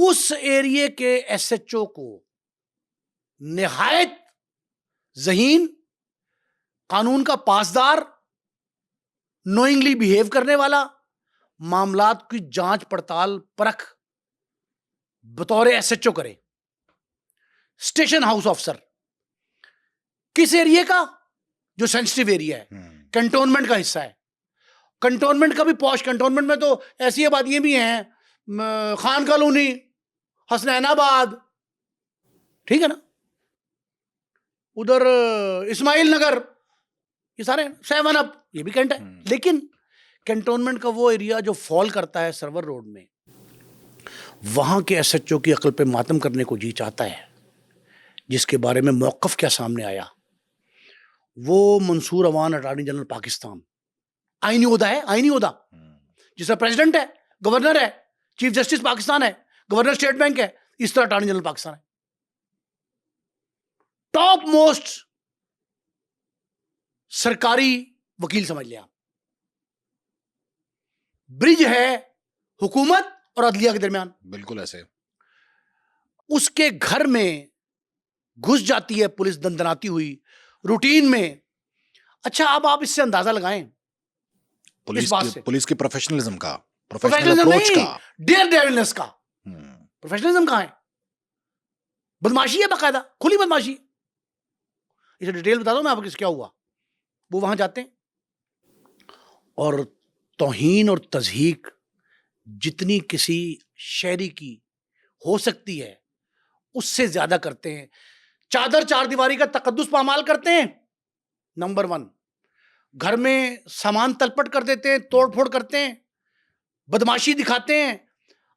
اس ایریے کے S H او کو نہایت ذہین، قانون کا پاسدار، نوئنگلی بیہیو کرنے والا، معاملات کی جانچ پڑتال پرکھ بطور ایس ایچ او کرے، اسٹیشن ہاؤس آفیسر، کس ایریے کا؟ جو سینسٹیو ایریا ہے، کنٹونمنٹ کا حصہ ہے، کنٹونمنٹ کا بھی پوش، کنٹونمنٹ میں تو ایسی آبادیاں بھی ہیں، خان کالونی، حسنین آباد، ٹھیک ہے نا، ادھر اسماعیل نگر، یہ سارے 7 اپ، یہ بھی کینٹ ہے. لیکن کینٹونمنٹ کا وہ ایریا جو فال کرتا ہے سرور روڈ میں، وہاں کے ایس ایچ او کی عقل پہ ماتم کرنے کو جی چاہتا ہے، جس کے بارے میں موقف کیا سامنے آیا. وہ منصور اوان اٹارنی جنرل پاکستان، آئینی عہدہ ہے، آئینی عہدہ، جس طرح پریزیڈنٹ ہے، گورنر ہے، چیف جسٹس پاکستان ہے، گورنر اسٹیٹ بینک ہے، اس طرح اٹارنی جنرل پاکستان ہے. ٹاپ موسٹ سرکاری وکیل سمجھ لیا، برج ہے حکومت اور عدلیہ کے درمیان. بالکل ایسے اس کے گھر میں گھس جاتی ہے پولیس دندناتی ہوئی روٹین میں. اچھا اب آپ اس سے اندازہ لگائیں پولیس کی پروفیشنلزم کا، پروفیشنلزم نہیں، ڈیئر ڈیولنس کا. پروفیشنلزم کہاں ہے؟ بدماشی ہے، باقاعدہ کھلی بدماشی. اسے ڈیٹیل بتا دو میں آپ کو کیا ہوا. وہ وہاں جاتے ہیں اور توہین اور تضحیق جتنی کسی شہری کی ہو سکتی ہے اس سے زیادہ کرتے ہیں. چادر چار دیواری کا تقدس پامال کرتے ہیں، نمبر 1. گھر میں سامان تلپٹ کر دیتے ہیں، توڑ پھوڑ کرتے ہیں، بدماشی دکھاتے ہیں،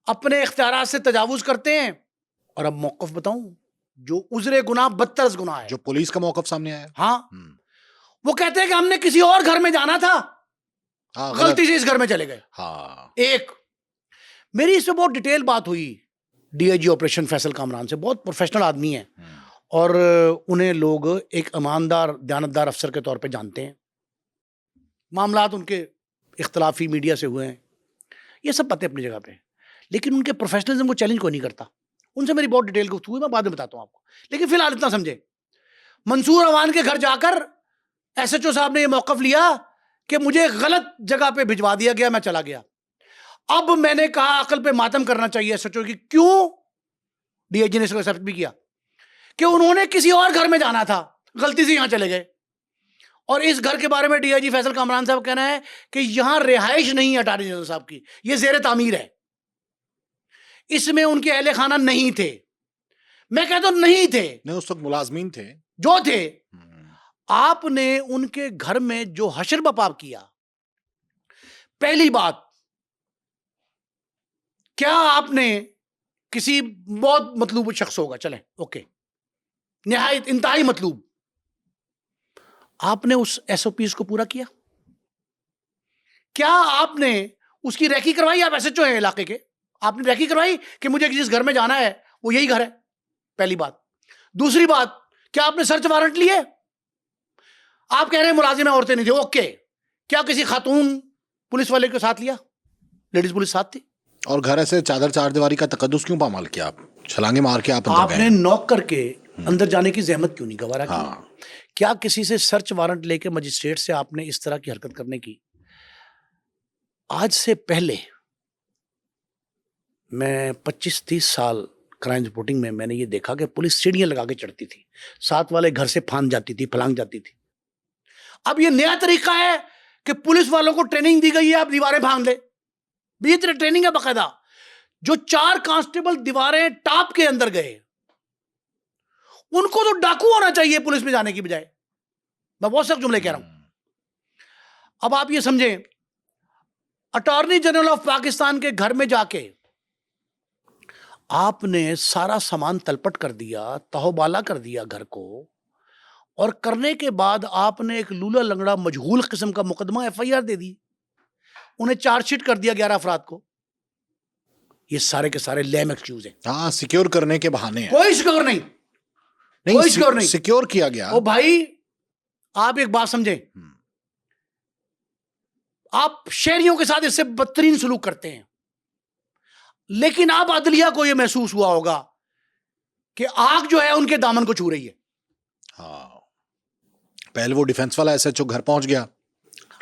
اپنے اختیارات سے تجاوز کرتے ہیں. اور اب موقف بتاؤں جو عذر گناہ بدتر از گناہ ہے، جو پولیس کا موقف سامنے آیا. ہاں، وہ کہتے ہیں کہ ہم نے کسی اور گھر میں جانا تھا، غلطی سے اس گھر میں چلے گئے. ایک میری اس سے بہت ڈیٹیل بات ہوئی D I G operation Faisal Kamran سے، بہت پروفیشنل آدمی ہیں اور انہیں لوگ ایک ایماندار دیانتدار افسر کے طور پہ جانتے ہیں. معاملات ان کے اختلافی میڈیا سے ہوئے ہیں، یہ سب باتیں اپنی جگہ پہ، لیکن ان کے پروفیشنلزم کو چیلنج کوئی نہیں کرتا. ان سے میری بہت ڈیٹیل گفتگو ہوئی، میں بعد میں بتاتا ہوں آپ کو. لیکن فی الحال اتنا سمجھے، منصور اوان کے گھر جا کر ایس ایچ او صاحب نے یہ موقف لیا کہ مجھے غلط جگہ پہ بھجوا دیا گیا، میں چلا گیا. اب میں نے کہا عقل پہ ماتم کرنا چاہیے ایس ایچ او کی. کیوں؟ ڈی آئی جی نے اس کو ایکسپٹ بھی کیا کہ انہوں نے کسی اور گھر میں جانا تھا، غلطی سے یہاں چلے گئے. اور اس گھر کے بارے میں ڈی آئی جی فیصل کامران صاحب کہنا ہے کہ یہاں رہائش نہیں ہے اٹارنی جنرل صاحب کی، یہ زیر تعمیر ہے، اس میں ان کے اہل خانہ نہیں تھے. میں کہتا ہوں نہیں تھے، نہیں اس وقت ملازمین تھے جو تھے. آپ نے ان کے گھر میں جو حشر بپا کیا، پہلی بات، کیا آپ نے کسی بہت مطلوب شخص ہوگا، چلیں اوکے، نہایت انتہائی مطلوب، آپ نے اس ایس او پیز کو پورا کیا؟ کیا آپ نے اس کی ریکی کروائی؟ آپ ایس ایچ او ہیں علاقے کے، آپ نے ریکی کروائی کہ مجھے جس گھر میں جانا ہے وہ یہی گھر ہے؟ پہلی بات. دوسری بات، کیا آپ نے سرچ وارنٹ لیے؟ آپ کہہ رہے ہیں ملازم عورتیں نہیں تھے، اوکے، کیا کسی خاتون پولیس والے کے ساتھ لیا؟ لیڈیز پولیس ساتھ تھی. اور گھر ایسے چادر چار دیواری کا تقدس کیوں پامال کیا؟ آپ چھلانگے مار کے آپ نے نوک کر کے اندر جانے کی زحمت کیوں نہیں گوارا کی؟ کیا کسی سے سرچ وارنٹ لے کے مجسٹریٹ سے آپ نے اس طرح کی حرکت کرنے کی؟ آج سے پہلے میں 25-30 سال کرائم رپورٹنگ میں نے یہ دیکھا کہ پولیس سیڑھیاں لگا کے چڑھتی تھی، ساتھ والے گھر سے پھاند جاتی تھی، پھلانگ جاتی تھی. اب یہ نیا طریقہ ہے کہ پولیس والوں کو ٹریننگ دی گئی ہے، آپ دیواریں پھاند لے. یہ ٹریننگ ہے باقاعدہ. جو 4 کانسٹیبل دیواریں ٹاپ کے اندر گئے، ان کو تو ڈاکو ہونا چاہیے پولیس میں جانے کی بجائے. میں بہت سخت جملے کہہ رہا ہوں. اب آپ یہ سمجھیں، اٹارنی جنرل آف پاکستان کے گھر میں جا کے آپ نے سارا سامان تلپٹ کر دیا، تہو بالا کر دیا گھر کو، اور کرنے کے بعد آپ نے ایک لولا لنگڑا مجہول قسم کا مقدمہ ایف آئی آر دے دی، انہیں چارج شیٹ کر دیا 11 افراد کو. یہ سارے کے سارے لیم ایکسکیوز ہیں. ہاں، سیکیور کرنے کے بہانے ہیں. کوئی سیکیور نہیں، کوئی سیکیور نہیں. سیکیور کیا گیا. او بھائی، آپ ایک بات سمجھیں، آپ شہریوں کے ساتھ اس سے بدترین سلوک کرتے ہیں. لیکن اب عدلیہ کو یہ محسوس ہوا ہوگا کہ آگ جو ہے ان کے دامن کو چھو رہی ہے. ہاں پہلے وہ ڈیفنس والا ایس ایچ او گھر پہنچ گیا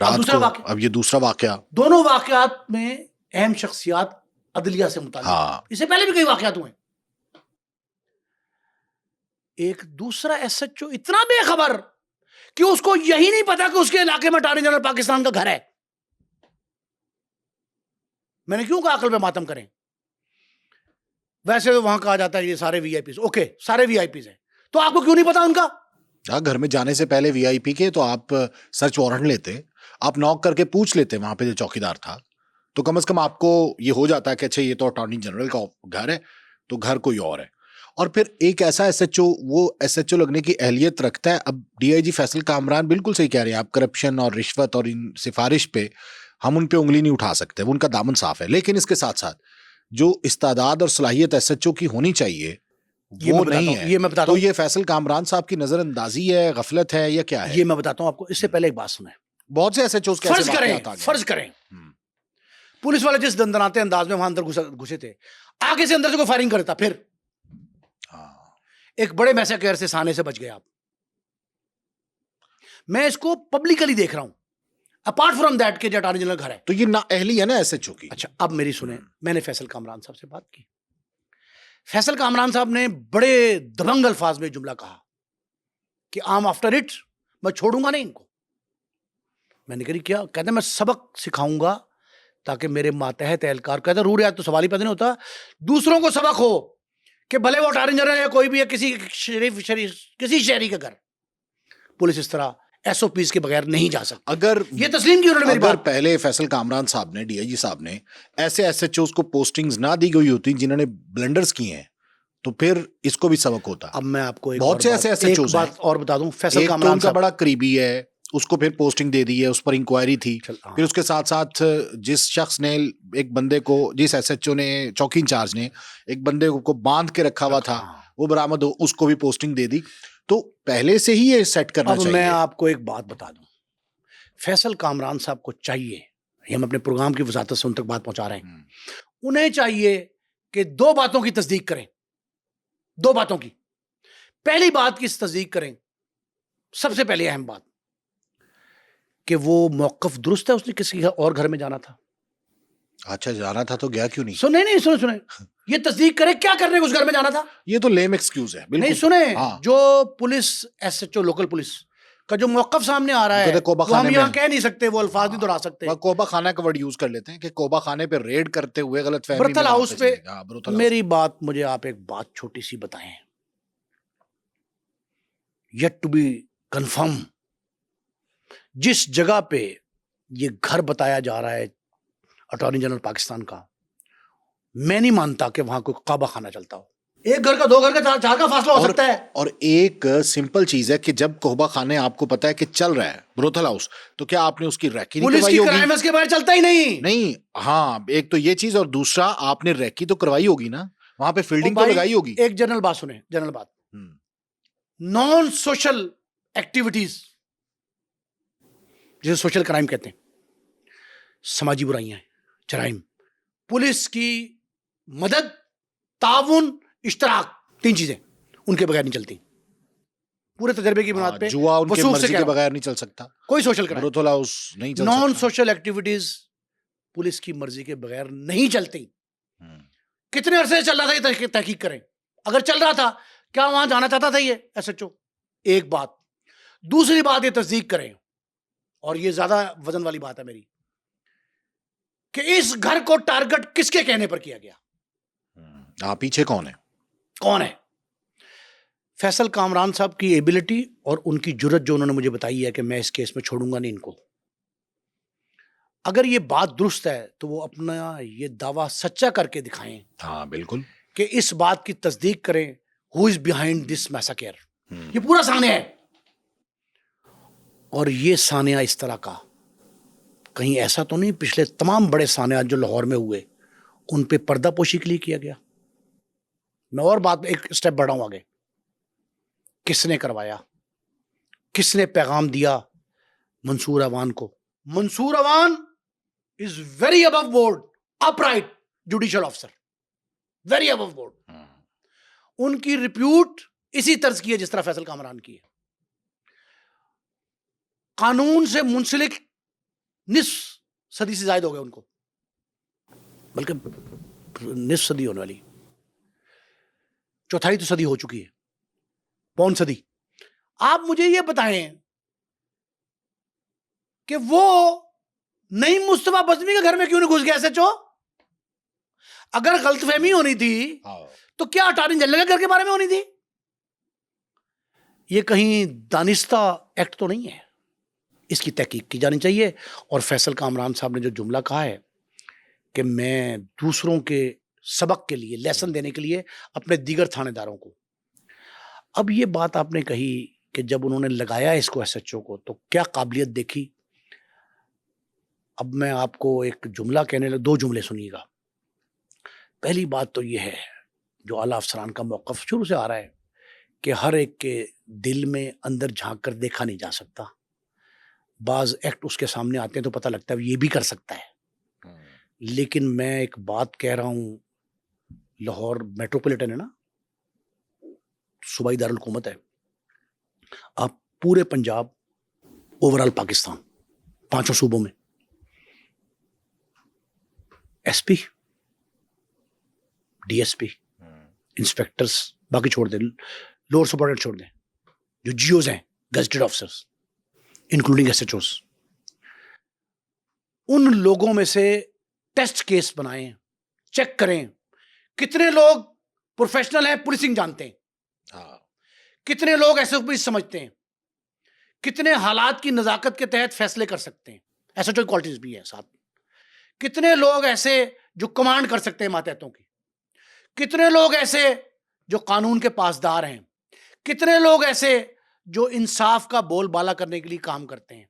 رات دوسرا کو، واقعہ. اب یہ دوسرا واقعہ. دونوں واقعات میں اہم شخصیات عدلیہ سے متعلق. ہاں اس سے پہلے بھی کئی واقعات ہوئے. ایک دوسرا ایس ایچ او اتنا بے خبر کہ اس کو یہی نہیں پتا کہ اس کے علاقے میں اٹارنی جنرل پاکستان کا گھر ہے. میں نے کیوں کہا عقل پہ ماتم کریں؟ ویسے تو وہاں کہا جاتا ہے یہ سارے وی آئی پیز، اوکے سارے وی آئی پیز ہیں، تو آپ کو کیوں نہیں پتا ان کا؟ گھر میں جانے سے پہلے وی آئی پی کے تو آپ سرچ وارنٹ لیتے، آپ ناک کر کے پوچھ لیتے وہاں پہ جو چوکیدار تھا، تو کم از کم آپ کو یہ ہو جاتا ہے کہ اچھا یہ تو اٹارنی جنرل کا گھر ہے، تو گھر کوئی اور ہے. اور پھر ایک ایسا ایس ایچ او، وہ ایس ایچ او لگنے کی اہلیت رکھتا ہے. اب ڈی آئی جی فیصل کامران بالکل صحیح کہہ رہے ہیں آپ، کرپشن اور رشوت اور ان سفارش پہ ہم ان پہ انگلی نہیں اٹھا سکتے، وہ ان کا دامن صاف ہے. لیکن اس کے ساتھ ساتھ جو استعداد اور صلاحیت ایس ایچ او کی ہونی چاہیے وہ نہیں ہے. یہ میں بتاتا تو ہوں، یہ فیصل کامران صاحب کی نظر اندازی ہے، غفلت ہے، یا کیا ہے؟ یہ میں بتاتا ہوں آپ کو. اس سے پہلے ایک بات سنیں. بہت سے ایس ایچ اوز کے ایسے واقعات آ گئے. فرض کریں پولیس والے جس دندناتے انداز میں وہاں اندر گھسے تھے، آگے سے اندر سے کوئی فائرنگ کرتا، پھر ایک بڑے میساکر سے سانے سے بچ گئے آپ. میں اس کو پبلکلی دیکھ رہا ہوں، اپارٹ فرام دیٹ کہ اٹارنی جنرل گھر ہے. تو یہ نااہلی ہے نا ایس ایچ او کی. اچھا اب میری سنیں، میں نے فیصل کامران صاحب سے بات کی. فیصل کامران صاحب نے بڑے دبنگ الفاظ میں جملہ کہا کہ آم آفٹر اٹ، میں چھوڑوں گا نہیں ان کو. میں نے کہا کیا؟ کہتے میں سبق سکھاؤں گا تاکہ میرے ماتحت اہلکار، کہتے رو ریاض تو سوال ہی پیدا نہیں ہوتا، دوسروں کو سبق ہو کہ بھلے وہ اٹارنی جنرل ہے کوئی بھی ہے، کسی شہری کا گھر پولیس اس طرح ایس او پیز کے بغیر نہیں جا سکتی. اگر یہ تسلیم کی انہوں نے میری اگر بات. پہلے فیصل کامران صاحب نے، ڈی آئی جی صاحب نے ایسے ایس ایچ اوز کو پوسٹنگز نہ دی گئی ہوتی جنہوں نے بلنڈرز کی ہیں، تو پھر اس کو بھی سبق ہوتا. اب میں آپ کو بہت سے ایسے ایس ایچ اوز ہیں. بات اور بتا دوں. فیصل ایک تو ان کامران کا صاحب بڑا قریبی ہے، اس کو پھر پوسٹنگ دے دی ہے، اس پر انکوائری تھی. پھر اس کے ساتھ ساتھ جس شخص نے ایک بندے کو، جس ایس ایچ او نے، چوکی انچارج نے ایک بندے کو باندھ کے رکھا ہوا تھا، وہ برآمد ہو، اس کو بھی پوسٹنگ دے دی. تو پہلے سے ہی یہ سیٹ کرنا چاہیے. اب میں آپ کو ایک بات بتا دوں، فیصل کامران صاحب کو چاہیے، یہ ہم اپنے پروگرام کی وساطت سے ان تک بات پہنچا رہے ہیں، انہیں چاہیے کہ دو باتوں کی تصدیق کریں. دو باتوں کی. پہلی بات کی تصدیق کریں، سب سے پہلے اہم بات کہ وہ موقف درست ہے، اس نے کسی اور گھر میں جانا تھا. اچھا جانا تھا تو گیا کیوں نہیں؟ سنیں یہ تصدیق کرے کیا کرنے کو اس گھر میں جانا تھا. یہ تو لیم ایکسکیوز ہے. نہیں سنیں، جو police S H O local police کا جو موقف سامنے آ رہا ہے وہ ہم یہاں کہہ نہیں سکتے، وہ الفاظ نہیں دہرا سکتے. کوبا خانہ کا ورڈ یوز کر لیتے ہیں کہ کوبا خانے پہ ریڈ کرتے ہوئے غلط فہمی برتل ہاؤس پہ. میری بات بات، مجھے آپ ایک بات چھوٹی سی بتائیں، یٹ ٹو بی کنفرم، جس جگہ پہ یہ گھر بتایا جا رہا ہے اٹارنی جنرل پاکستان کا، میں نہیں مانتا کہ وہاں کوئی قابا خانہ چلتا ہو. ایک گھر کا، دو گھر کا، چار کا فاصلہ ہو سکتا ہے. اور ایک سمپل چیز ہے کہ جب کوبا خانے آپ کو پتا ہے کہ چل رہا ہے بروتھل ہاؤس، تو کیا آپ نے اس کی ریکی نہیں کروائی ہوگی؟ پولیس کی اس کے باہر چلتا ہی نہیں. ہاں ایک تو یہ چیز، اور دوسرا آپ نے ریکی تو کروائی ہوگی نا، وہاں پہ فیلڈنگ تو لگائی ہوگی. ایک جنرل بات سنیں، جنرل بات، نان سوشل ایکٹیویٹیز جسے سوشل کرائم کہتے ہیں، سماجی برائیاں، جرائم، پولیس کی مدد، تعاون، اشتراک، تین چیزیں ان کے بغیر نہیں چلتی. پورے تجربے کی بنیاد پہ جوا ان کے مرضی کے بغیر نہیں چل سکتا. کوئی سوشل کرائم، بروتھل ہاؤس نہیں چل سکتا. نان سوشل ایکٹیویٹیز پولیس کی مرضی کے بغیر نہیں چلتی. کتنے عرصے سے چل رہا تھا یہ تحقیق کریں. اگر چل رہا تھا کیا وہاں جانا چاہتا تھا یہ ایس ایچ او؟ ایک بات. دوسری بات، یہ تصدیق کریں، اور یہ زیادہ وزن والی بات ہے میری، کہ اس گھر کو ٹارگٹ کس کے کہنے پر کیا گیا؟ پیچھے کون ہے؟ فیصل کامران صاحب کی ایبلٹی اور ان کی جرت جو انہوں نے مجھے بتائی ہے کہ میں اس کیس میں چھوڑوں گا نہیں ان کو. اگر یہ بات درست ہے تو وہ اپنا یہ دعویٰ سچا کر کے دکھائیں. ہاں بالکل، کہ اس بات کی تصدیق کریں ہو از بیہائنڈ دس میساکر. یہ پورا سانحہ ہے، اور یہ سانحہ اس طرح کا کہیں ایسا تو نہیں پچھلے تمام بڑے سانحات جو لاہور میں ہوئے ان پہ پردہ پوشی کے لیے کیا گیا. میں اور بات ایک سٹیپ بڑھاؤں آگے. کس نے کروایا؟ کس نے پیغام دیا منصور اوان کو؟ Mansoor Awan is very above board, upright judicial officer. Very above board. ان کی ریپیوٹ اسی طرز کی ہے جس طرح فیصل کامران کی ہے. قانون سے منسلک نصف صدی سے زائد ہو گئے ان کو, بلکہ نصف صدی ہونے والی, چوتھائی تو صدی ہو چکی ہے, پون صدی. آپ مجھے یہ بتائیں کہ وہ نعیم مصطفیٰ بزمی کے گھر میں کیوں نہیں گھس گیا ایس ایچ او؟ اگر غلط فہمی ہونی تھی تو کیا اٹارنی جنرل کے گھر کے بارے میں ہونی تھی؟ یہ کہیں دانستہ ایکٹ تو نہیں ہے, اس کی تحقیق کی جانی چاہیے. اور فیصل کامران صاحب نے جو جملہ کہا ہے کہ میں دوسروں کے سبق کے لیے, لیسن دینے کے لیے اپنے دیگر تھانے داروں کو, اب یہ بات آپ نے کہی کہ جب انہوں نے لگایا اس کو ایس ایچ او کو تو کیا قابلیت دیکھی. اب میں آپ کو ایک جملہ کہنے لگا, دو جملے سنیے گا. پہلی بات تو یہ ہے جو اعلیٰ افسران کا موقف شروع سے آ رہا ہے کہ ہر ایک کے دل میں اندر جھانک کر دیکھا نہیں جا سکتا. بعض ایکٹ اس کے سامنے آتے ہیں تو پتہ لگتا ہے یہ بھی کر سکتا ہے. لیکن میں ایک بات کہہ رہا ہوں, لاہور میٹروپولیٹن ہے نا, صوبائی دارالحکومت ہے. آپ پورے پنجاب, اوورال پاکستان, 5 صوبوں میں S P, D S P, inspectors, باقی چھوڑ دیں, لوور سپرڈنٹ چھوڑ دیں, جو جی اوز ہیں, gazetted officers including S H Os, ان لوگوں میں سے ٹیسٹ کیس بنائیں, چیک کریں کتنے لوگ پروفیشنل ہیں, پولیسنگ جانتے ہیں, کتنے لوگ ایس ایچ او سمجھتے ہیں, کتنے حالات کی نزاکت کے تحت فیصلے کر سکتے ہیں, ایس ایچ او کوالٹیز بھی ہیں ساتھ, کتنے لوگ ایسے جو کمانڈ کر سکتے ہیں ماتحتوں کی, کتنے لوگ ایسے جو قانون کے پاسدار ہیں, کتنے لوگ ایسے جو انصاف کا بول بالا کرنے کے لیے کام کرتے ہیں,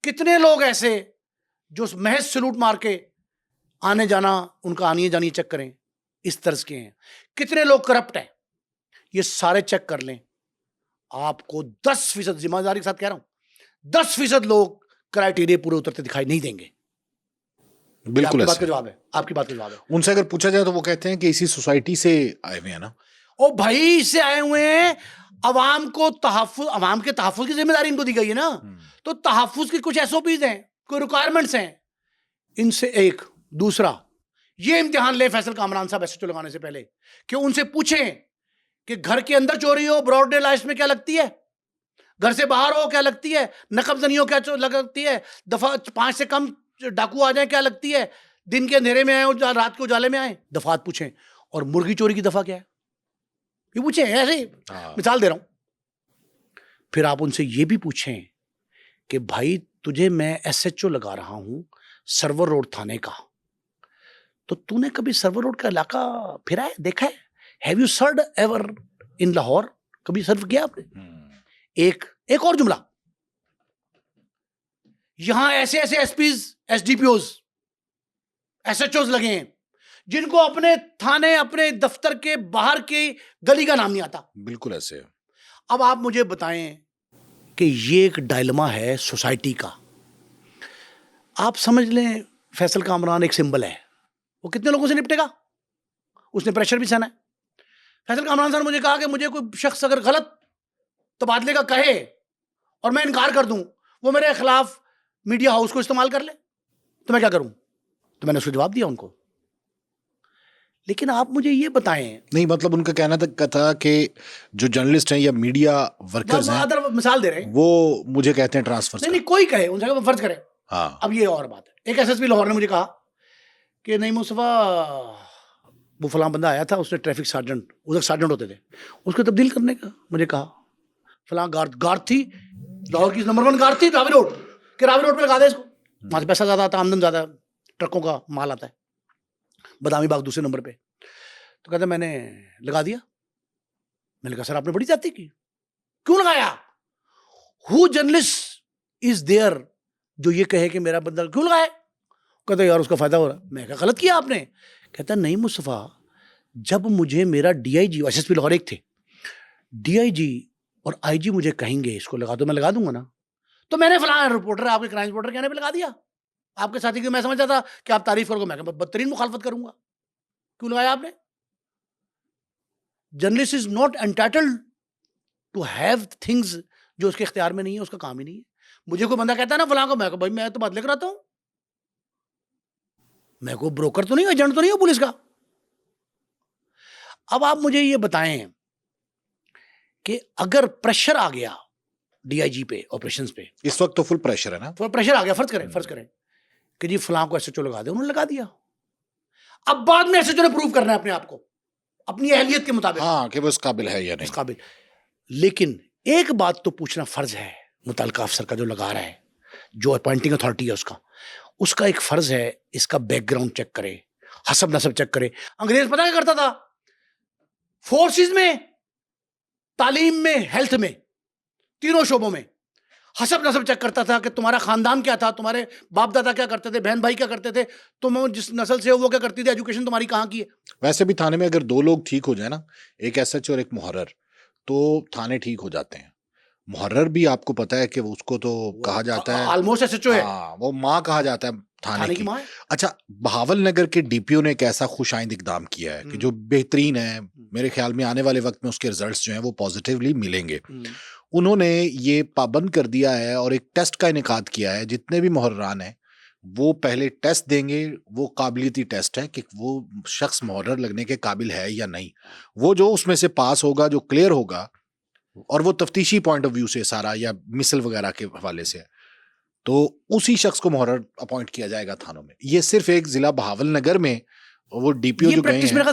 کتنے لوگ ایسے جو محض سلوٹ مار کے آنے جانا, ان کا آنی جانی چیک کریں, اس طرز کے ہیں, کتنے لوگ کرپٹ ہیں, یہ سارے چیک کر لیں. آپ کو 10% ذمہ داری کے ساتھ کہہ رہا ہوں, 10% لوگ کرائیٹیریا پورے اترتے دکھائی نہیں دیں گے. بالکل بات کا جواب ہے, آپ کی بات کا جواب ہے. ان سے اگر پوچھا جائے تو وہ کہتے ہیں کہ اسی سوسائٹی سے آئے ہوئے ہیں نا. او بھائی, اس سے آئے ہوئے ہیں, عوام کو تحفظ, عوام کے تحفظ کی ذمہ داری ان کو دی گئی ہے نا, تو تحفظ کی کچھ ایس او پیز ہیں, کوئی ریکوائرمنٹس ہیں, ان سے ایک. دوسرا, یہ امتحان لے فیصل کامران صاحب ایس ایچ او لگانے سے پہلے کہ ان سے پوچھیں کہ گھر کے اندر چوری ہو براڈ ڈے لائٹ میں کیا لگتی ہے, گھر سے باہر ہو کیا لگتی ہے, نقب زنی ہو کیا لگتی ہے, دفعہ 5 سے کم ڈاکو آ جائیں کیا لگتی ہے, دن کے اندھیرے میں آئے, رات کے اجالے میں آئے, دفعات پوچھیں. اور مرغی چوری کی دفعہ کیا ہے یہ پوچھیں, ایسے ہی مثال دے رہا ہوں. پھر آپ ان سے یہ بھی پوچھیں کہ بھائی تجھے میں ایس ایچ او لگا رہا ہوں سرور روڈ تھانے کا, تو تو نے کبھی سرور روڈ کا علاقہ پھرا ہے, دیکھا ہے, have you served ever in Lahore, کبھی سرو کیا آپ نے؟ ایک اور جملہ, یہاں ایسے ایسے S Ps, S D P Os, S H Os لگے ہیں جن کو اپنے تھانے, اپنے دفتر کے باہر کی گلی کا نام نہیں آتا. بالکل ایسے. اب آپ مجھے بتائیں کہ یہ ایک ڈائلما ہے سوسائٹی کا. آپ سمجھ لیں فیصل کامران ایک سمبل ہے, وہ کتنے لوگوں سے نپٹے گا, اس نے پریشر بھی سہنا ہے. فیصل کامران صاحب نے مجھے کہا کہ مجھے کوئی شخص اگر غلط تبادلے کا کہے اور میں انکار کر دوں, وہ میرے خلاف میڈیا ہاؤس کو استعمال کر لے, تو میں کیا کروں؟ تو میں نے اس کو جواب دیا ان کو. لیکن آپ مجھے یہ بتائیں, نہیں مطلب ان کا کہنا تھا کہ جو جرنلسٹ ہیں یا میڈیا ورکرز ہیں, مثال دے رہے ہیں, وہ مجھے کہتے ہیں ٹرانسفر. نہیں کوئی کہے, ان سے فرض کرے. ہاں, اب یہ اور بات ہے, ایک ایس ایس پی لاہور نے مجھے کہا کہ نعیم مصطفیٰ, وہ فلاں بندہ آیا تھا, اس نے ٹریفک سارجنٹ, ادھر سارجنٹ ہوتے تھے, اس کو تبدیل کرنے کا مجھے کہا. فلاں گارد تھی, لاہور کی نمبر 1 گارد تھی راوی روڈ, کہ راوی روڈ پہ لگا دے اس کو, وہاں سے پیسہ زیادہ آتا, آمدن زیادہ, ٹرکوں کا مال آتا ہے. بادامی باغ دوسرے نمبر پہ. تو کہتا میں نے لگا دیا. میں نے کہا سر آپ نے بڑی جاتی کی, کیوں لگایا؟ ہو جرنلسٹ از دیئر جو یہ کہے کہ میرا بندہ کیوں لگایا؟ کہتا یار اس کا فائدہ ہو رہا. میں کہا غلط کیا آپ نے. کہتا نہیں مصطفیٰ, جب مجھے میرا D I G, S S P Lahore ایک تھے, ڈی آئی جی اور آئی جی مجھے کہیں گے اس کو لگا دو, میں لگا دوں گا نا. تو میں نے فلاں رپورٹر, آپ کے کرائم رپورٹر کہنے پہ لگا دیا. آپ کے ساتھی کو میں سمجھتا تھا کہ آپ تعریف کرو گے, میں بدترین مخالفت کروں گا. کیوں لگایا آپ نے؟ Journalist is not entitled to have things جو اس کے اختیار میں نہیں ہے, اس کا کام ہی نہیں ہے. مجھے کوئی بندہ کہتا ہے نا فلاں کو, میں کہا بھائی میں تو بات لے کر آتا ہوں, میں کوئی بروکر تو نہیں ہوں, ایجنٹ تو نہیں ہوں پولیس کا. اب آپ مجھے یہ بتائیں کہ اگر پریشر آ گیا ڈی آئی جی پہ, آپریشنز پہ, اس وقت تو فل پریشر ہے نا, فل پریشر آ گیا, فرض کریں کہ جی فلاں کو ایس ایچ او لگا دے, انہوں نے لگا دیا. اب بعد میں ایس ایچ او نے پروو کرنا ہے اپنے آپ کو اپنی اہلیت کے مطابق, ہاں کہ وہ اس قابل ہے یا اس نہیں. قابل. لیکن ایک بات تو پوچھنا فرض ہے متعلقہ افسر کا جو لگا رہا ہے, جو اپوائنٹنگ اتھارٹی ہے اس کا ایک فرض ہے اس کا بیک گراؤنڈ چیک کرے, حسب نسب چیک کرے. انگریز پتہ کیا کرتا تھا, فورسز میں, تعلیم میں, ہیلتھ میں, تینوں شعبوں میں حسب نسب چیک کرتا تھا کہ تمہارا خاندان کیا تھا, تمہارے باپ دادا کیا کرتے تھے, بہن بھائی کیا کرتے تھے, تم جس نسل سے ہو وہ کیا کرتی تھی, ایجوکیشن تمہاری کہاں کی ہے. ویسے بھی تھانے میں اگر دو لوگ ٹھیک ہو جائیں نا, ایک ایس ایچ او اور ایک محرر, تو تھانے ٹھیک ہو جاتے ہیں. محرر بھی آپ کو پتا ہے کہ اس کو تو کہا جاتا ہے آلموسٹ ایس ایچ او ہے, وہ ماں کہا جاتا ہے تھانے کی. ماں ہے. اچھا, بہاول نگر کے ڈی پی او نے ایک ایسا خوش آئند اقدام کیا ہے کہ جو بہترین ہے, میرے خیال میں آنے والے وقت میں اس کے ریزلٹس جو ہیں وہ پازیٹیولی ملیں گے. انہوں نے یہ پابند کر دیا ہے اور ایک ٹیسٹ کا انعقاد کیا ہے, جتنے بھی محرران ہیں وہ پہلے ٹیسٹ دیں گے. وہ قابلیتی ٹیسٹ ہے کہ وہ شخص محرر لگنے کے قابل ہے یا نہیں. وہ جو اس میں سے پاس ہوگا, جو کلیئر ہوگا, اور وہ تفتیشی پوائنٹ آف ویو سے سارا یا مثل وغیرہ کے حوالے سے, تو اسی شخص کو محرر اپوائنٹ کیا جائے گا تھانوں میں. یہ صرف ایک ضلع بہاول نگر میں وہ ڈی پی او جو گئے ہیں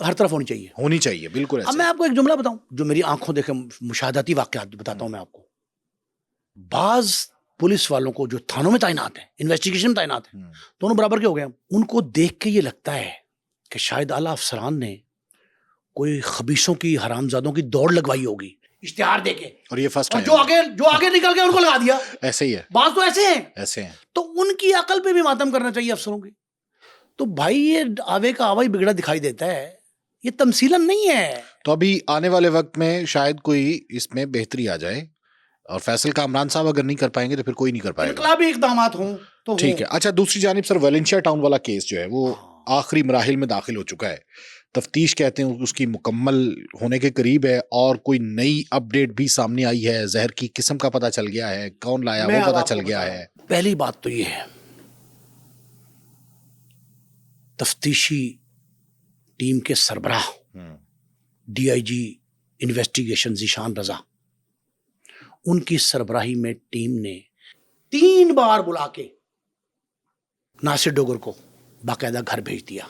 ہر طرف ہونی چاہیے, بالکل. اب میں آپ کو ایک جملہ بتاؤں جو میری آنکھوں دیکھے مشاہداتی واقعات بتاتا ہوں میں آپ کو. بعض پولیس والوں کو جو تھانوں میں تعینات ہیں, انویسٹیگیشن میں تعینات ہیں, دونوں برابر کے ہو گئے, ان کو دیکھ کے یہ لگتا ہے کہ شاید اعلیٰ افسران نے کوئی خبیثوں کی, حرامزادوں کی دوڑ لگوائی ہوگی اشتہار دے کے, اور یہ فرسٹ جو آگے نکل گئے ان کو لگا دیا. ایسے ہی ہے, بعض تو ایسے ہیں. تو ان کی عقل پہ بھی ماتم کرنا چاہیے افسروں کی. تو بھائی یہ آوے کا آوا ہی بگڑا دکھائی دیتا ہے, یہ تمثیلاً نہیں ہے. تو ابھی آنے والے وقت میں شاید کوئی اس میں بہتری آ جائے, اور فیصل کامران صاحب اگر نہیں کر پائیں گے تو پھر کوئی نہیں کر پائے گا. انقلابی اقدامات ہوں تو ٹھیک ہے. اچھا, دوسری جانب سر ویلنشیا ٹاؤن والا کیس جو ہے وہ آخری مراحل میں داخل ہو چکا ہے. تفتیش کہتے ہیں اس کی مکمل ہونے کے قریب ہے, اور کوئی نئی اپڈیٹ بھی سامنے آئی ہے. زہر کی قسم کا پتہ چل گیا ہے, کون لایا وہ پتہ چل گیا ہے. پہلی بات تو یہ ہے, تفتیشی ٹیم کے سربراہ D I G investigation Zeeshan Raza, ان کی سربراہی میں ٹیم نے 3 بار بلا کے ناصر ڈوگر کو باقاعدہ گھر بھیج دیا,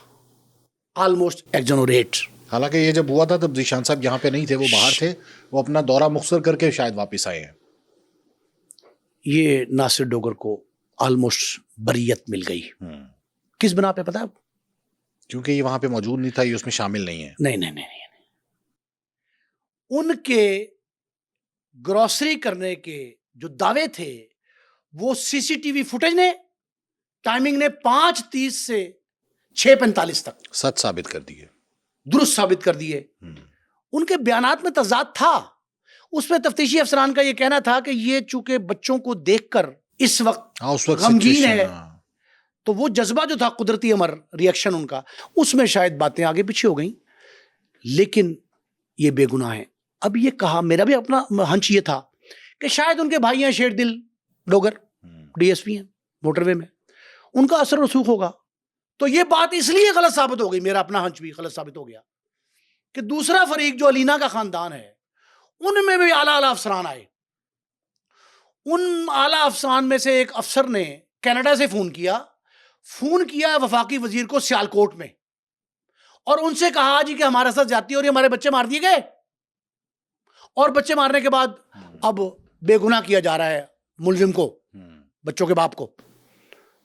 آلموسٹ ایگزونوریٹ. حالانکہ یہ جب ہوا تھا تب ذیشان صاحب یہاں پہ نہیں تھے, وہ باہر تھے, وہ اپنا دورہ مختصر کر کے شاید واپس آئے ہیں. یہ ناصر ڈوگر کو آلموسٹ بریت مل گئی. کس بنا پہ پتا ہے؟ کیونکہ یہ وہاں پہ موجود نہیں تھا, یہ اس میں شامل نہیں ہے. نہیں. ان کے گروسری کرنے کے جو دعوے تھے وہ سی سی ٹی وی فوٹیج نے, ٹائمنگ نے 5:30 سے 6:45 تک سچ ثابت کر دیے, درست ثابت کر دیے. ان کے بیانات میں تضاد تھا. اس میں تفتیشی افسران کا یہ کہنا تھا کہ یہ چونکہ بچوں کو دیکھ کر اس وقت غمگین ہے, تو وہ جذبہ جو تھا قدرتی امر ریئیکشن ان کا, اس میں شاید باتیں آگے پیچھے ہو گئیں. لیکن یہ بے گناہ ہیں. اب یہ کہا, میرا بھی اپنا ہنچ یہ تھا کہ شاید ان کے بھائی ہیں شیر دل ڈوگر, ڈی ایس پی ہیں موٹر وے میں, ان کا اثر رسوخ ہوگا. تو یہ بات اس لیے غلط ثابت ہو گئی, میرا اپنا ہنچ بھی غلط ثابت ہو گیا کہ دوسرا فریق جو علینا کا خاندان ہے ان میں بھی اعلیٰ افسران آئے. ان اعلیٰ افسران میں سے ایک افسر نے کینیڈا سے فون کیا وفاقی وزیر کو سیالکوٹ میں, اور ان سے کہا جی کہ ہمارے ساتھ زیادتی ہو رہی ہے, ہمارے بچے مار دیے گئے, اور بچے مارنے کے بعد اب بے گناہ کیا جا رہا ہے ملزم کو, بچوں کے باپ کو.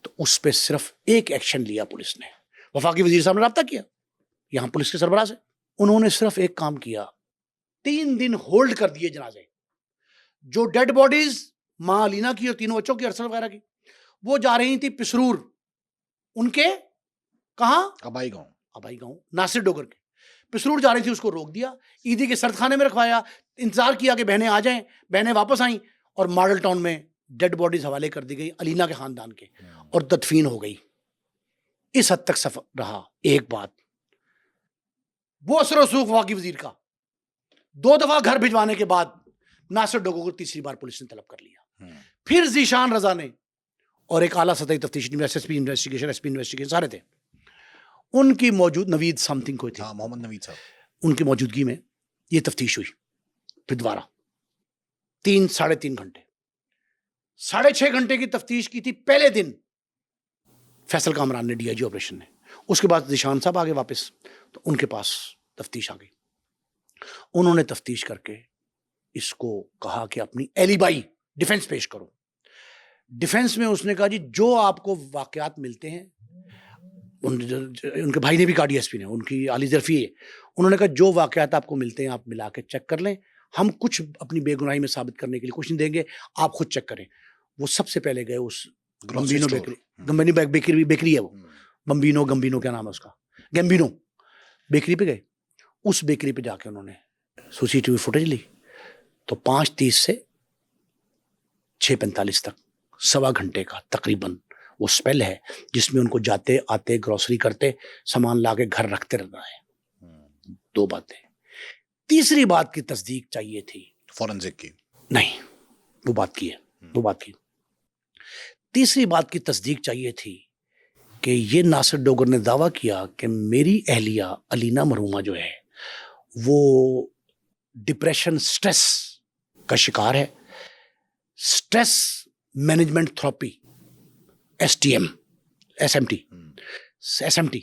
تو اس پہ صرف ایک ایکشن لیا پولیس نے. وفاقی وزیر صاحب نے رابطہ کیا یہاں پولیس کے سربراہ سے, انہوں نے صرف ایک کام کیا, 3 دن ہولڈ کر دیے جنازے. جو ڈیڈ باڈیز ماں علینا کی اور 3 بچوں کی, ارسل وغیرہ کی, وہ جا رہی تھی پسرور, ان کے کہاں, ابائی گاؤں ناصر ڈوگر کے پسرور جا رہی تھی, اس کو روک دیا, عیدی کے سرد خانے میں رکھوایا, انتظار کیا کہ بہنیں آ جائیں, بہنیں واپس آئیں, اور ماڈل ٹاؤن میں ڈیڈ باڈیز حوالے کر دی گئی علینا کے خاندان کے, اور تدفین ہو گئی. اس حد تک سفر رہا. ایک بات وہ اثر و رسوخ وفاقی وزیر کا 2 دفعہ گھر بھجوانے کے بعد ناصر ڈوگر کو تیسری بار پولیس نے طلب کر لیا. پھر ذیشان رضا نے اور ایک اعلیٰ سطحی تفتیش ایس ایس پی انویسٹیگیشن ایس پی انویسٹیگیشن سارے تھے, ان کی موجود نوید سم تھنگ کوئی تھی, محمد نوید صاحب, ان کی موجودگی میں یہ تفتیش ہوئی. پھر دوبارہ 3-3.5 گھنٹے 6.5 گھنٹے کی تفتیش کی تھی پہلے دن فیصل کامران نے, ڈی آئی جی آپریشن نے. اس کے بعد ذیشان صاحب آگے واپس, تو ان کے پاس تفتیش آ گئی. انہوں نے تفتیش کر کے اس کو کہا کہ اپنی ایلیبائی ڈیفنس پیش کرو. ڈیفنس میں اس نے کہا جی جو آپ کو واقعات ملتے ہیں, ان کے بھائی نے بھی کہا ڈی ایس پی نے, ان کی علی ظرفی ہے, انہوں نے کہا جو واقعات آپ کو ملتے ہیں آپ ملا کے چیک کر لیں, ہم کچھ اپنی بے گناہی میں ثابت کرنے کے لیے کچھ نہیں دیں گے, آپ خود چیک کریں. وہ سب سے پہلے گئے اس گمبینو بیکری, گمبینو بیکری ہے وہ, گمبینو کیا نام ہے اس کا, گیمبینو بیکری پہ گئے. اس بیکری پہ جا کے انہوں نے سی ٹی وی فوٹیج لی, تو 5:30 سے 6:45 تک 1.25 گھنٹے کا تقریباً وہ اسپیل ہے جس میں ان کو جاتے آتے گروسری کرتے سامان لا کے گھر رکھتے رہنا ہے. 2 باتیں. تیسری بات کی تصدیق چاہیے تھی, فورنزک کی نہیں, وہ بات کی ہے. تیسری بات کی تصدیق چاہیے تھی کہ یہ ناصر ڈوگر نے دعویٰ کیا کہ میری اہلیہ علینا مرحومہ جو ہے وہ ڈپریشن سٹریس کا شکار ہے. Stress management therapy S M T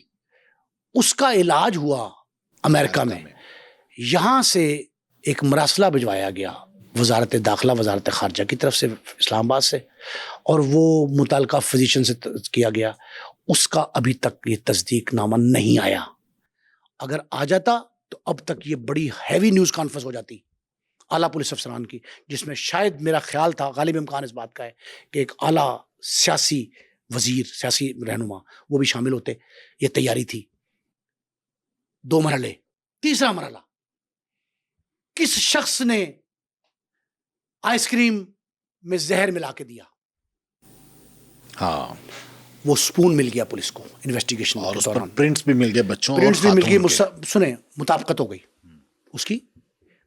اس کا علاج ہوا امریکہ میں. یہاں سے ایک مراسلہ بھجوایا گیا وزارت داخلہ وزارت خارجہ کی طرف سے اسلام آباد سے, اور وہ متعلقہ فزیشین سے کیا گیا. اس کا ابھی تک یہ تصدیق نامہ نہیں آیا. اگر آ جاتا تو اب تک یہ بڑی ہیوی نیوز کانفرنس ہو جاتی اعلیٰ پولیس افسران کی, جس میں شاید میرا خیال تھا, غالب امکان اس بات کا ہے کہ ایک اعلیٰ سیاسی وزیر, سیاسی رہنما وہ بھی شامل ہوتے. یہ تیاری تھی. 2 مرحلے. تیسرا مرحلہ, کس شخص نے آئس کریم میں زہر ملا کے دیا؟ ہاں, وہ سپون مل گیا پولیس کو انویسٹیگیشن اور کے اس پر دوران. پرنٹس بھی مل گئے بچوں, پرنٹس بھی مل گئی, خاتون کے. سنیں مطابقت ہو گئی اس کی,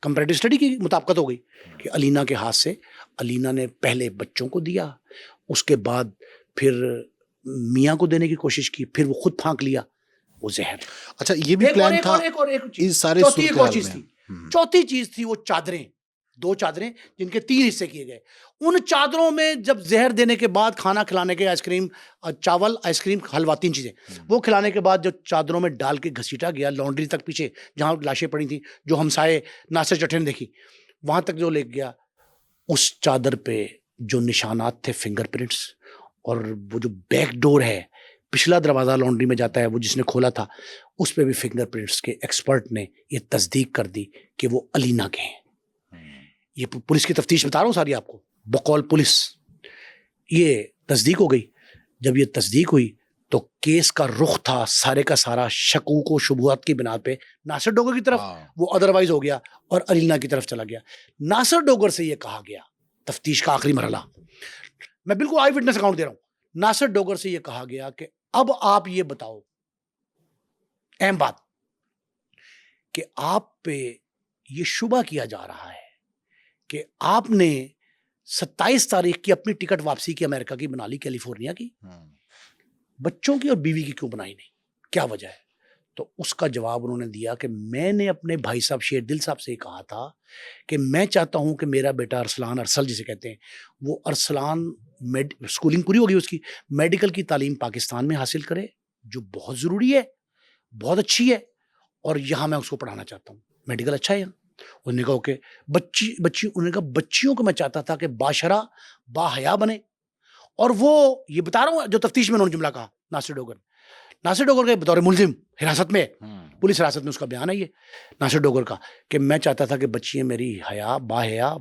کمپیریٹو اسٹڈی کی مطابقت ہو گئی کہ علینا کے ہاتھ سے علینا نے پہلے بچوں کو دیا, اس کے بعد پھر میاں کو دینے کی کوشش کی, پھر وہ خود پھانک لیا وہ زہر. اچھا, یہ بھی پلان تھا. اس سارے چوتھی چیز تھی وہ چادریں, 2 چادریں جن کے 3 حصے کیے گئے. ان چادروں میں جب زہر دینے کے بعد کھانا کھلانے کے, آئس کریم, چاول, آئس کریم, حلوہ, 3 چیزیں, وہ کھلانے کے بعد جو چادروں میں ڈال کے گھسیٹا گیا لانڈری تک پیچھے جہاں لاشیں پڑی تھیں, جو ہمسائے ناصر چٹھے نے دیکھی, وہاں تک جو لے گیا. اس چادر پہ جو نشانات تھے فنگر پرنٹس, اور وہ جو بیک ڈور ہے, پچھلا دروازہ لانڈری میں جاتا ہے, وہ جس نے کھولا تھا, اس پہ بھی فنگر پرنٹس کے ایکسپرٹ نے یہ تصدیق کر دی کہ وہ علینا کے ہیں. یہ پولیس کی تفتیش بتا رہا ہوں ساری آپ کو, بقول پولیس یہ تصدیق ہو گئی. جب یہ تصدیق ہوئی تو کیس کا رخ تھا سارے کا سارا شکوک و شبہات کی بنا پہ ناصر ڈوگر کی طرف, وہ ادروائز ہو گیا اور علینا کی طرف چلا گیا. ناصر ڈوگر سے یہ کہا گیا, تفتیش کا آخری مرحلہ, میں بالکل آئی وٹنس اکاؤنٹ دے رہا ہوں, ناصر ڈوگر سے یہ کہا گیا کہ اب آپ یہ بتاؤ, اہم بات, کہ آپ پہ یہ شبہ کیا جا رہا ہے کہ آپ نے 27 تاریخ کی اپنی ٹکٹ واپسی کی امریکہ کی بنا لی, کیلیفورنیا کی, بچوں کی اور بیوی کی کیوں بنائی نہیں, کیا وجہ ہے؟ تو اس کا جواب انہوں نے دیا کہ میں نے اپنے بھائی صاحب شیر دل صاحب سے یہ کہا تھا کہ میں چاہتا ہوں کہ میرا بیٹا ارسلان, ارسل جسے کہتے ہیں, وہ ارسلان اسکولنگ پوری ہوگی اس کی, میڈیکل کی تعلیم پاکستان میں حاصل کرے, جو بہت ضروری ہے, بہت اچھی ہے, اور یہاں میں اس کو پڑھانا چاہتا ہوں, میڈیکل اچھا ہے یہاں. انہوں نے کہا کہ انہوں نے کہا بچیوں کو میں چاہتا تھا کہ باشرہ با حیا بنے, اور وہ یہ بتا رہا ہوں جو تفتیش میں انہوں نے جملہ کہا. ناصر ڈوگر کے بطور ملزم حراست میں, پولیس حراست میں, اس کا بیان ہے یہ ناصر ڈوگر کا, کہ میں چاہتا تھا کہ بچیاں میری حیا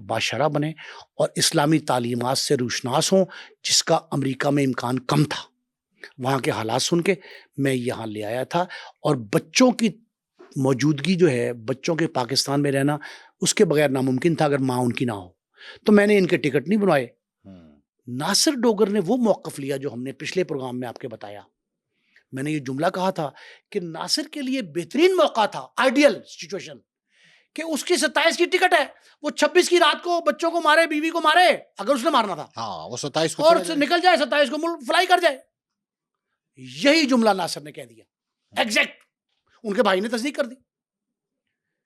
باشرہ بنے اور اسلامی تعلیمات سے روشناس ہوں, جس کا امریکہ میں امکان کم تھا. وہاں کے حالات سن کے میں یہاں لے آیا تھا, اور بچوں کی موجودگی جو ہے, بچوں کے پاکستان میں رہنا اس کے بغیر ناممکن تھا اگر ماں ان کی نہ ہو, تو میں نے ان کے ٹکٹ نہیں بنوائے. ناصر ڈوگر نے وہ موقف لیا جو ہم نے پچھلے پروگرام میں آپ کے بتایا. میں نے یہ جملہ کہا تھا کہ ناصر کے لیے بہترین موقع تھا, آئیڈیل سچویشن, کہ اس کی 27 کی ٹکٹ ہے, وہ 26 کی رات کو بچوں کو مارے, بیوی کو مارے, اگر اس نے مارنا تھا, ہاں وہ 27 کو اور نکل جائے 27 کو ملک فلائی کر جائے. یہی جملہ ناصر نے کہہ دیا ایگزیکٹ. ان کے بھائی نے تصدیق کر دی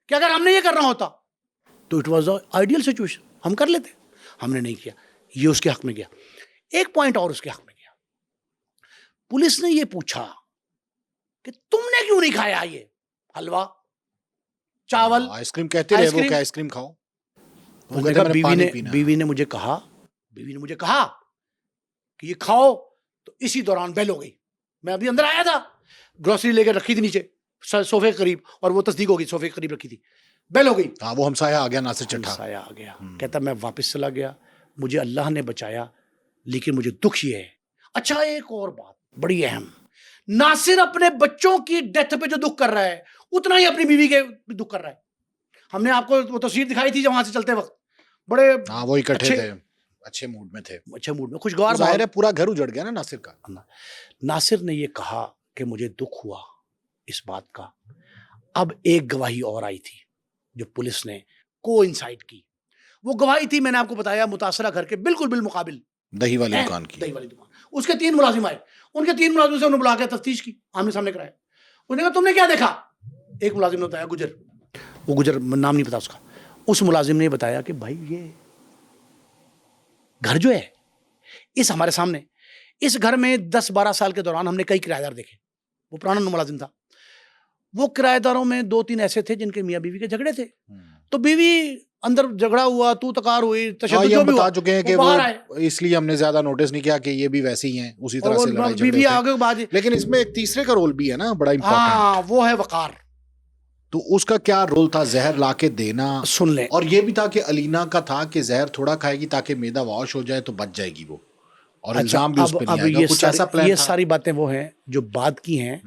کہ اگر ہم نے یہ کرنا ہوتا تو اٹ واز آئیڈیل سچویشن, ہم کر لیتے, ہم نے نہیں کیا. یہ اس کے حق میں گیا. ایک پوائنٹ اور اس کے حق میں گیا, پولیس نے یہ پوچھا کہ تم نے کیوں نہیں کھایا یہ حلوہ, چاول, آئس کریم کہتے رہے وہ کہ آئس کریم کھاؤ. بیوی نے مجھے کہا کہ یہ کھاؤ, تو اسی دوران بیل ہو گئی. میں ابھی اندر آیا تھا, گروسری لے کے رکھی تھی نیچے صوفے کے قریب, اور وہ تصدیق ہو گئی, صوفے کے قریب رکھی تھی, بیل ہو گئی. ہاں وہ ہمسایہ آ گیا, ناصر چٹھا ہمسایہ آ گیا. کہتا میں واپس چلا گیا, مجھے اللہ نے بچایا, لیکن مجھے دکھ یہ ہے. اچھا ایک اور بات بڑی اہم, ناصر اپنے بچوں کی ڈیتھ پہ جو دکھ کر رہا ہے اتنا ہی اپنی بیوی کے دکھ کر رہا ہے. ہم نے آپ کو وہ تصویر دکھائی تھی وہاں سے چلتے وقت, بڑے ہاں وہ اکٹھے تھے, اچھے موڈ میں تھے, اچھے موڈ میں, خوشگوار. ظاہر ہے پورا گھر اجڑ گیا نا ناصر کا. ناصر نے یہ کہا کہ مجھے دکھ ہوا اس بات کا. اب ایک گواہی اور آئی تھی جو پولیس نے کو انسائٹ کی. وہ گواہی تھی, میں نے آپ کو بتایا, متاثرہ گھر کے بالکل بالمقابل دہی والی دکان کی. دہی والی دکان. اس کے 3 ملازم آئے, ان کے 3 ملازموں سے انہوں نے بلا کے تفتیش کی, آمنے سامنے کرایا. انہوں نے کہا تم نے کیا دیکھا؟ ایک ملازم نے بتایا گجر, وہ گجر نام نہیں پتا اس کا. اس ملازم نے بتایا کہ بھائی یہ گھر جو ہے اس ہمارے سامنے, اس گھر میں 10-12 سال کے دوران ہم نے کئی کرایہ دار دیکھے. وہ پرانا ملازم تھا. وہ کرایہ داروں میں 2-3 ایسے تھے جن کے میاں بیوی کے جھگڑے تھے, تو بیوی اندر جھگڑا ہوا, تو تکار ہوئی, تشدد جو بھی ہوا, بتا چکے ہیں کہ وہ اس لیے ہم نے زیادہ نوٹس نہیں کیا کہ یہ بھی ویسے ہی ہیں, اسی طرح سے لڑائی جھگڑے ہوتے ہیں. لیکن اس میں ایک تیسرے کا رول بھی ہے نا بڑا امپورٹنٹ. ہاں وہ ہے وقار. تو اس کا کیا رول تھا؟ زہر لا کے دینا. سن لیں. اور یہ بھی تھا کہ علینا کا تھا کہ زہر تھوڑا کھائے گی تاکہ معدہ واش ہو جائے تو بچ جائے گی وہ, اور الزام بھی اس پہ نہیں آئے گا. کچھ ایسا پلان یہ تھا. ساری باتیں وہ ہیں جو بعد کی ہیں,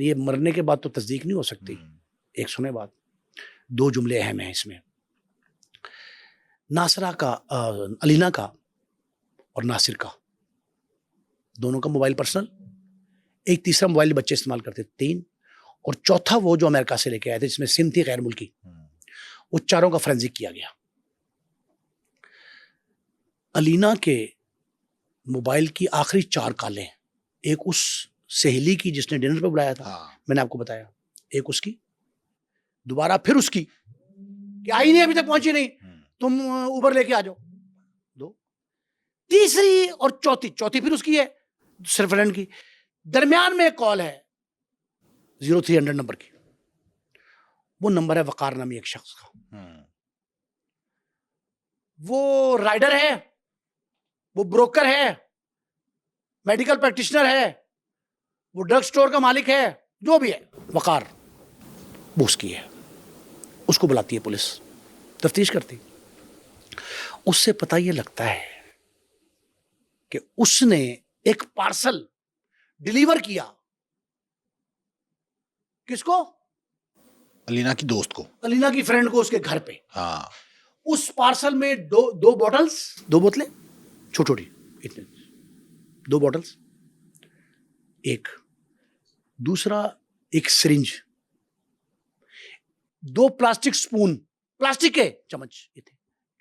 یہ مرنے کے بعد تو تصدیق نہیں ہو سکتی. ایک سنے بات, 2 جملے اہم ہیں اس میں. ناصرہ کا, علینا کا اور ناصر کا, دونوں کا موبائل پرسنل. ایک تیسرا موبائل بچے استعمال کرتے, 3, اور چوتھا وہ جو امریکہ سے لے کے آئے تھے جس میں سم تھی غیر ملکی. وہ چاروں کا فرینزک کیا گیا. علینا کے موبائل کی آخری 4 کالیں, ایک اس سہیلی کی جس نے ڈنر پہ بلایا تھا, میں نے آپ کو بتایا, ایک اس کی, دوبارہ پھر اس کی کہ آئی نہیں, ابھی تک پہنچی نہیں, تم اوبر لے کے آ جاؤ, 2, تیسری اور چوتھی پھر اس کی ہے صرف فرینڈ کی. درمیان میں ایک کال ہے 0300 نمبر کی, وہ نمبر ہے وقار نامی ایک شخص کا. وہ رائڈر ہے, وہ بروکر ہے, میڈیکل پریکٹیشنر ہے, وہ ڈرگ سٹور کا مالک ہے, جو بھی ہے, وقار وہ اس کی ہے. اس کو بلاتی ہے پولیس, تفتیش کرتی. اس سے پتہ یہ لگتا ہے کہ اس نے ایک پارسل ڈیلیور کیا. کس کو؟ علینا کی دوست کو, علینا کی فرینڈ کو, اس کے گھر پہ. ہاں. اس پارسل میں 2 بوٹلز, 2 بوتلیں چھوٹی اتنے, 2 بوٹلز, ایک دوسرا ایک سرنج, 2 پلاسٹک سپون, پلاسٹک کے چمچ.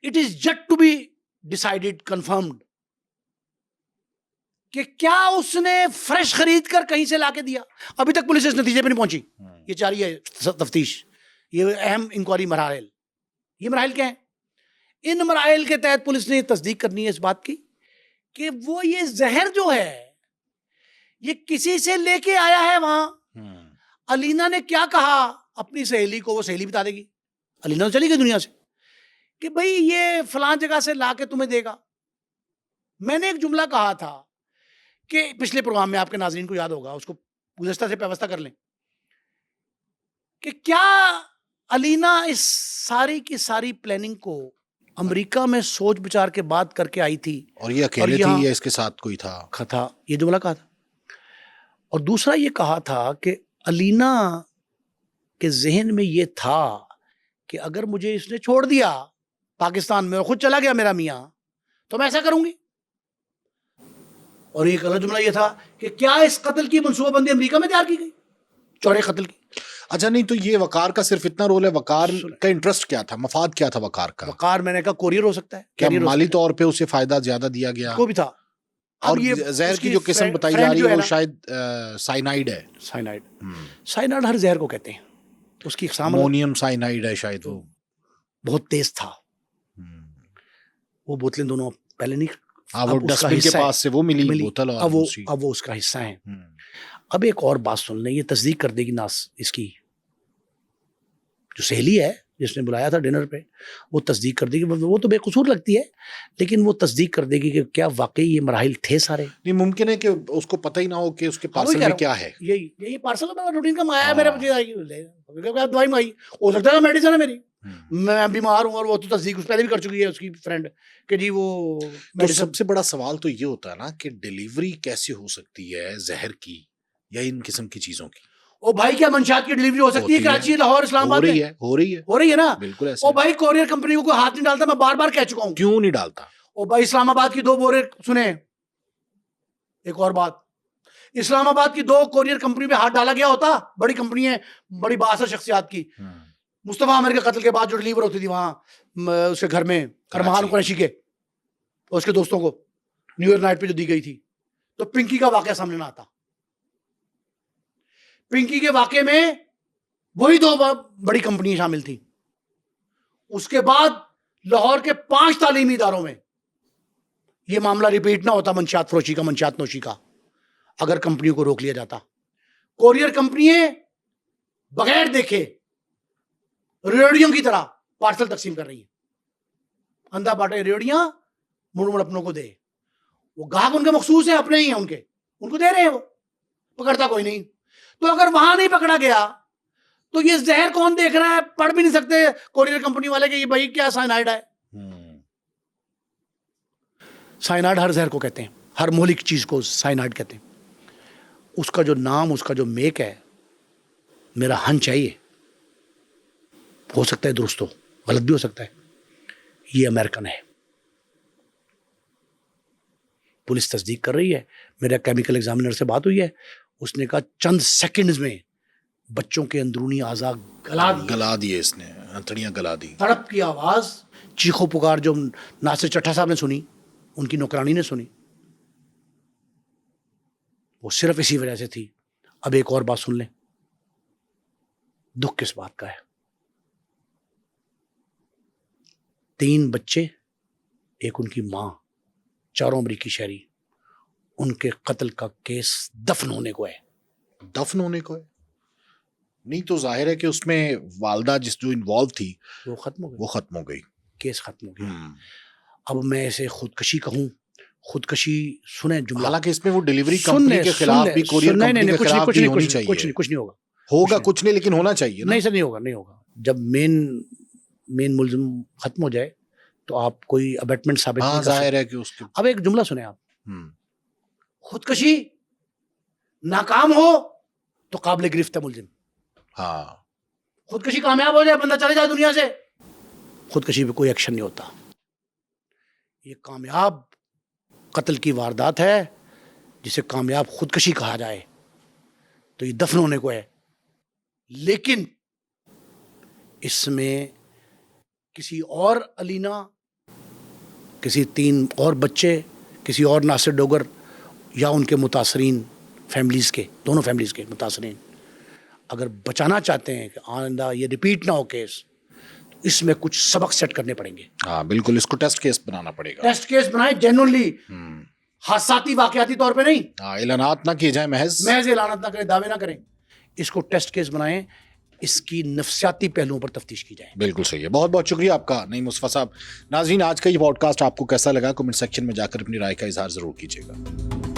It is yet to be decided, confirmed کہ کیا اس نے فریش خرید کر کہیں سے لا کے دیا. ابھی تک پولیس اس نتیجے پہ نہیں پہنچی. یہ جاری ہے تفتیش. یہ اہم انکوائری مراحل. یہ مراحل کیا ہیں؟ ان مراحل کے تحت پولیس نے تصدیق کرنی ہے اس بات کی کہ وہ یہ زہر جو ہے یہ کسی سے لے کے آیا ہے وہاں. علینا نے کیا کہا اپنی سہیلی کو, وہ سہیلی بتا دے گی. علینا تو چلی گئی دنیا سے کہ بھئی یہ فلان جگہ سے لا کے تمہیں دے گا. میں نے ایک جملہ کہا تھا کہ پچھلے پروگرام میں, آپ کے ناظرین کو یاد ہوگا, اس کو گزشتہ سے پیوستہ کر لیں, کہ کیا علینا اس ساری کی ساری پلاننگ کو امریکہ میں سوچ بچار کے بات کر کے آئی تھی, اور یہ اکیلے تھی یا اس کے ساتھ کوئی تھا؟ یہ جملہ کہا تھا. اور دوسرا یہ کہا تھا کہ علینا کے ذہن میں یہ تھا کہ اگر مجھے اس نے چھوڑ دیا پاکستان میں اور خود چلا گیا میرا میاں, تو میں ایسا کروں گی. اور ایک الگ جملہ یہ تھا کہ کیا اس قتل کی منصوبہ بندی امریکہ میں تیار کی گئی, چورے قتل کی. اچھا نہیں تو یہ وقار کا صرف اتنا رول ہے, وقار کا انٹرسٹ کیا تھا, مفاد کیا تھا وقار کا؟ وقار میں نے کہا کوریئر ہو سکتا ہے, کیا مالی طور پہ اسے فائدہ زیادہ دیا گیا؟ کو بھی تھا. اور زہر کی جو قسم بتائی جا رہی ہے وہ شاید سائنائڈ ہے. سائنائڈ ہر زہر کو کہتے ہیں, اس کی اقسام امونیم سائنائڈ ہے شاید. وہ بہت تیز تھا. وہ بوتلیں دونوں پہلے نہیں, وہ ڈسٹبن کے پاس سے وہ ملی بوتل, اور اب وہ اس کا حصہ ہیں. اب ایک اور بات سن لیں, یہ تصدیق کر دے گی ناس اس کی جو سہیلی ہے جس نے بلایا تھا ڈنر پہ, وہ تصدیق کر دے گی. وہ تو بے قصور لگتی ہے لیکن وہ تصدیق کر دے گی کہ کیا واقعی یہ مراحل تھے سارے. نہیں ممکن ہے کہ اس کو پتہ ہی نہ ہو کہ اس کے پارسل میں کیا ہے. یہی پارسل میں روٹین کا منگایا میرے بچے, دوائی منگائی, ہو سکتا ہے میڈیسن ہے میری, میں بیمار ہوں, اور وہ تو تصدیق اس پہلے بھی کر چکی ہے اس کی فرینڈ کہ جی وہ. سب سے بڑا سوال تو یہ ہوتا ہے نا کہ ڈیلیوری کیسے ہو سکتی ہے زہر کی یا ان قسم کی چیزوں کی. او بھائی کیا منشیات کی ڈیلیوری ہو سکتی ہے کراچی, لاہور, اسلام آباد میں؟ ہو رہی ہے نا, بالکل ایسے. او بھائی کوریئر کمپنی کو کوئی ہاتھ نہیں ڈالتا, میں بار بار کہہ چکا ہوں. کیوں نہیں ڈالتا؟ او بھائی اسلام آباد کی 2 بورے سنیں, ایک اور بات, اسلام آباد کی 2 کوریئر کمپنی پہ ہاتھ ڈالا گیا ہوتا, بڑی کمپنی ہے, بڑی بااثر شخصیات کی. مصطفیٰ عامر کے قتل کے بعد جو ڈیلیور ہوتی تھی وہاں اس کے گھر میں ارمان قریشی کے اور اس کے دوستوں کو نیو ایئر نائٹ پہ جو دی گئی تھی, تو پنکی کا واقعہ سامنے نہ آتا. پنکی کے واقعے میں وہی 2 بڑی کمپنیاں شامل تھیں. اس کے بعد لاہور کے 5 تعلیمی اداروں میں یہ معاملہ ریپیٹ نہ ہوتا منشیات فروشی کا, منشیات نوشی کا, اگر کمپنیوں کو روک لیا جاتا. کوریئر کمپنیاں بغیر دیکھے ریڑھیوں کی طرح پارسل تقسیم کر رہی ہیں. اندھا باٹے ریڑھیاں, مڑ مڑ اپنوں کو دے. وہ گاہک ان کے مخصوص ہیں, اپنے ہی ہیں, ان کو دے رہے ہیں, وہ پکڑتا کوئی نہیں. تو اگر وہاں نہیں پکڑا گیا تو یہ زہر کون دیکھ رہا ہے؟ پڑھ بھی نہیں سکتے کوریئر کمپنی والے کہ یہ بھائی کیا سائنائڈ ہے. سائنائڈ ہر زہر کو کہتے ہیں, ہر مہلک چیز کو سائنائڈ کہتے ہیں. اس کا جو نام, اس کا جو میک ہے, میرا ہنچ ہے, یہ ہو سکتا ہے درست ہو, غلط بھی ہو سکتا ہے, یہ امریکن ہے. پولیس تصدیق کر رہی ہے. میرا کیمیکل ایگزامینر سے بات ہوئی ہے, اس نے کہا چند سیکنڈز میں بچوں کے اندرونی اعضاء گلا دیے, اس نے ہتھڑیاں گلا دی. تڑپ کی آواز, چیخو پکار جو ناصر چٹھا صاحب نے سنی, ان کی نوکرانی نے سنی, وہ صرف اسی وجہ سے تھی. اب ایک اور بات سن لیں, دکھ کس بات کا ہے. 3 بچے, ایک ان کی ماں, 4 امریکی شہری, ان کے قتل کا کیس دفن ہونے کو ہے. دفن ہونے کو ہے؟ نہیں تو ظاہر ہے کہ اس میں والدہ جس جو انوالو تھی وہ ختم ہو گئی, وہ ختم ہو گئی, کیس ختم ہو گیا. اب میں اسے خودکشی کہوں, خودکشی سنیں جملہ, حالانکہ اس میں وہ ڈیلیوری کمپنی کے خلاف بھی, کوریئر کمپنی کے خلاف بھی ہونی چاہیے. کچھ نہیں ہوگا, ہوگا کچھ نہیں, لیکن ہونا چاہیے. نہیں سر, نہیں ہوگا. جب مین ملزم ختم ہو جائے تو آپ کوئی ابیٹمنٹ ثابت نہیں کر سکتے. ظاہر ہے کہ اس کے. اب ایک جملہ سنیں آپ, خودکشی ناکام ہو تو قابل گرفت ہے ملزم. ہاں, خودکشی کامیاب ہو جائے, بندہ چلے جائے دنیا سے, خودکشی پہ کوئی ایکشن نہیں ہوتا. یہ کامیاب قتل کی واردات ہے جسے کامیاب خودکشی کہا جائے, تو یہ دفن ہونے کو ہے. لیکن اس میں کسی اور علینا, کسی 3 اور بچے, کسی اور ناصر ڈوگر یا ان کے متاثرین فیملیز کے, دونوں فیملیز کے متاثرین, اگر بچانا چاہتے ہیں کہ آئندہ یہ ریپیٹ نہ ہو کیس, تو اس میں کچھ سبق سیٹ کرنے پڑیں گے. ہاں بالکل, اس کو ٹیسٹ کیس بنانا پڑے گا. ٹیسٹ کیس بنائیں جینوئنلی, حادثاتی واقعاتی طور پہ نہیں. اعلانات نہ کیے جائیں, محض اعلانات نہ کریں, دعوے نہ کریں. اس کو ٹیسٹ کیس بنائیں, اس کی نفسیاتی پہلوؤں پر تفتیش کی جائے. بالکل صحیح ہے. بہت بہت شکریہ آپ کا نعیم مصطفیٰ صاحب. ناظرین, آج کا یہ پوڈ کاسٹ آپ کو کیسا لگا؟ کمنٹ سیکشن میں جا کر اپنی رائے کا اظہار ضرور کیجیے گا.